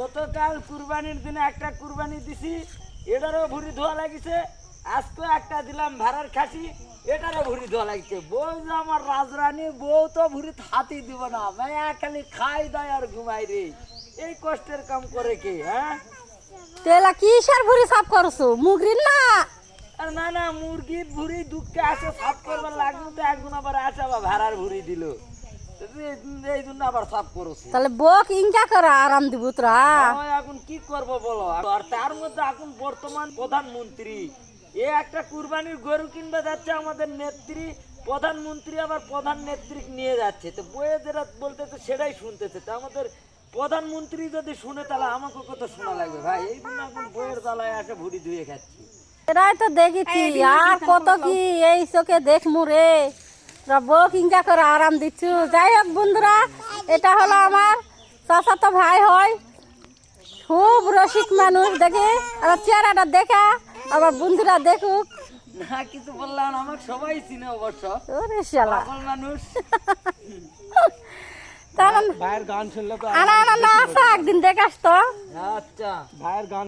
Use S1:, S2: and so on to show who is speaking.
S1: গতকাল কুরবানির দিনে একটা কুরবানি দিছি, এটারও ভুড়ি ধোয়া লাগিছে। আজকে একটা দিলাম ভাড়ার খাসি, এটারও ভুড়ি ধোয়া লাগিছে। বউ যে আমার রাজরানী, বউ তো ভুড়ি হাতি দিব না, মায়া খালি খাই দেয় আর ঘুমাই রে। এই কষ্টের কাম করে কে? হ্যাঁ,
S2: তেলা কিসের ভুড়ি সাফ করছো? মুগরির না?
S1: আর না না, মুরগির ভুড়ি দুঃখে আসে সাফ করবার লাগলো, তো একজন আবার আসে আবার ভাড়ার ভুড়ি দিল, এই জন্য আবার সাফ করছি।
S2: তাহলে বক ইনকা করে আরাম দিব তোরা।
S1: এখন কি করব বলো? আর তার মধ্যে এখন বর্তমান প্রধানমন্ত্রী এ একটা কুরবানির গরু কিনবে যাচ্ছে, আমাদের নেত্রী প্রধানমন্ত্রী আবার প্রধান নেত্রী নিয়ে যাচ্ছে, তো বইয়ে যেটা বলতেছে সেটাই শুনতেছে। তো আমাদের প্রধানমন্ত্রী যদি শুনে তাহলে আমাকে কত শোনা লাগবে ভাই। এই জন্য এখন বইয়ের জ্বালায় আসে ভুড়ি ধুয়ে খাচ্ছি।
S2: এরাই তো দেখেছি, আর কত কি এই চোখে দেখমু রে। তোরা বক ইনকা করে আরাম দিচ্ছু। যাই হোক বন্ধুরা, এটা হলো আমার চাচাতো ভাই হয়, খুব রসিক মানুষ। দেখে আবার চেহারাটা দেখা আবার বন্ধুরা দেখুক।
S1: না কিছু বললাম না, আমাকে সবাই চিনে অবশ্য,
S2: ওরে শালা
S1: পাগল মানুষ।
S2: তার
S3: ভাইয়ের গান শুনলে তো
S2: আনা আনা না আসা একদিন দেখাস তো।
S1: আচ্ছা,
S3: ভাইয়ের গান